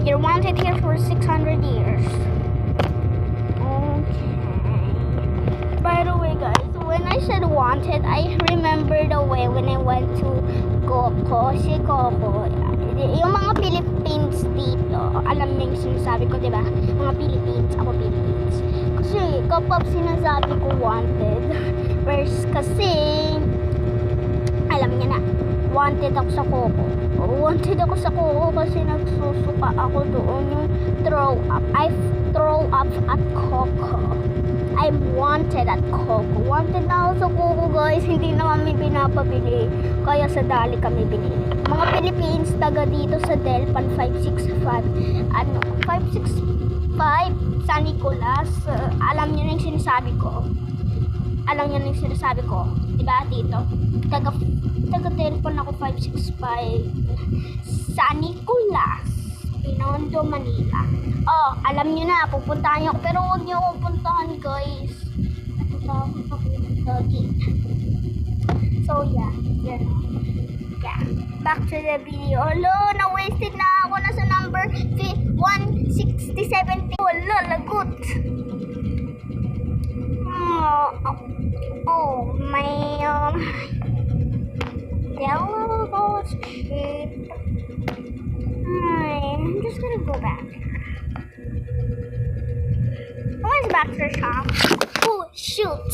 You're wanted here for 600 years. Okay. By the way, guys, when I said wanted, I remember the way when I went to Coco. Si Coco, yung mga Philippines dito, alam niyo yung sinasabi ko, diba? Mga Philippines, ako Philippines. Kasi kapag sinasabi ko wanted, first kasi, alam niya na, wanted ako sa Coco. Wanted ako sa Coco kasi nagsusuka ako doon yung throw up. I throw up at Coco. I'm wanted at Coco. Wanted na ako sa Coco, guys. Hindi na kami pinapabili. Kaya sa Dali kami binili. Mga Philippines, taga dito sa Delpan 565. 565 San Nicolas. Alam niyo na yung sinasabi ko. Diba dito? Taga Delpan ako 565 San Nicolas, Binondo, Manila. Oh, alam niyo na, pupuntahan niyo ako. Pero huwag niyo akong puntahan, guys. Napunta ako lagi. So, yeah. Back to the video. Olo, na-wasted na ako. Nasa number 160-70. Wala, lagot. Oh, my, yellow gold sheep. I'm just gonna go back. Always back to the shop. Oh, shoot.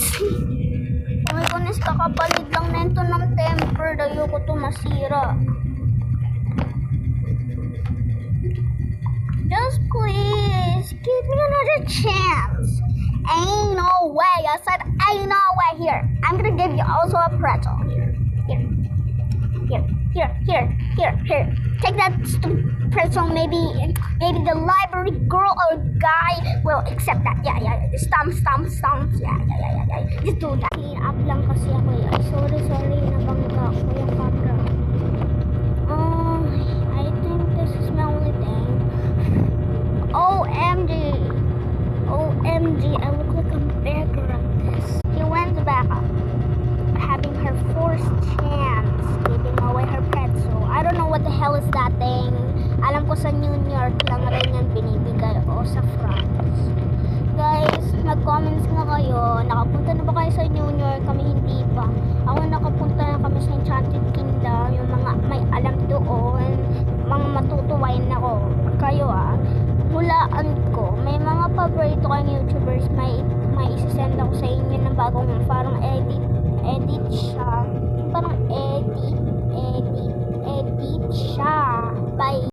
Oh my goodness, kakapalig lang na ito ng temper. Dayo ko ito masira. Just please, give me another chance. Ain't no way. I said ain't no way. Here, I'm gonna give you also a pretzel. Here. Take that pretzel. Maybe the library girl or guy will accept that. Yeah. Stomp. Yeah. Just do that. Clean up lang kasi ako. Ay, sorry. Nabangga ko yung camera. I think this is my only thing. OMG, I look like a beggar at this. He went back up, having her first chance, giving away her pretzel. I don't know what the hell is that thing. Alam ko sa New York lang rin yan binibigay o sa France. Guys, nag-comments nga kayo. Nakapunta na ba kayo sa New York? Kami hindi pa. Ako nakapunta na kami sa Enchanted Kingdom. Yung mga may alam doon, mga matutuwain ako. Kayo hulaan ko. May mga paborito kayong YouTubers. May isasend ako sa inyo ng bagong parang edit siya. Parang edit siya. Bye.